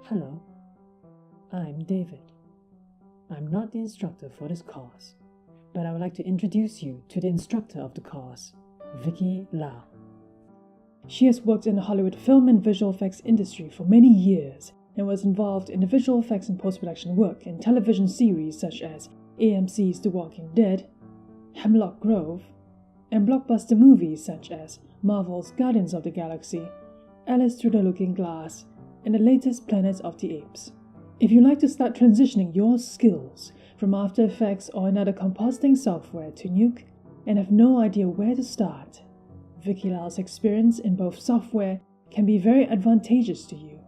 Hello, I'm David. I'm not the instructor for this course, but I would like to introduce you to the instructor of the course, Vicki Lau. She has worked in the Hollywood film and visual effects industry for many years and was involved in the visual effects and post-production work in television series such as AMC's The Walking Dead, Hemlock Grove, and blockbuster movies such as Marvel's Guardians of the Galaxy, Alice Through the Looking Glass, and the latest Planet of the Apes. If you'd like to start transitioning your skills from After Effects or another compositing software to Nuke and have no idea where to start, Vicki Lau's experience in both software can be very advantageous to you.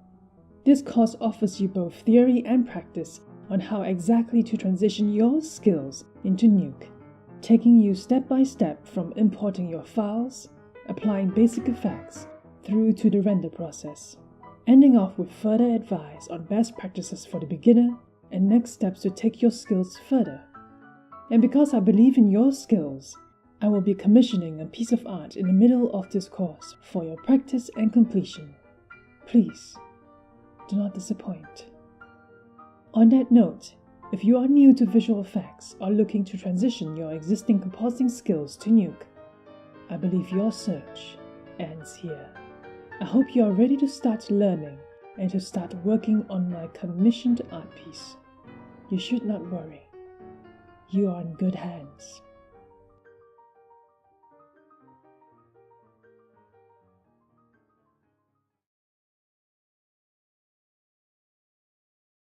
This course offers you both theory and practice on how exactly to transition your skills into Nuke, taking you step by step from importing your files, applying basic effects, through to the render process, ending off with further advice on best practices for the beginner and next steps to take your skills further. And because I believe in your skills, I will be commissioning a piece of art in the middle of this course for your practice and completion. Please, do not disappoint. On that note, if you are new to visual effects or looking to transition your existing compositing skills to Nuke, I believe your search ends here. I hope you are ready to start learning and to start working on my commissioned art piece. You should not worry. You are in good hands.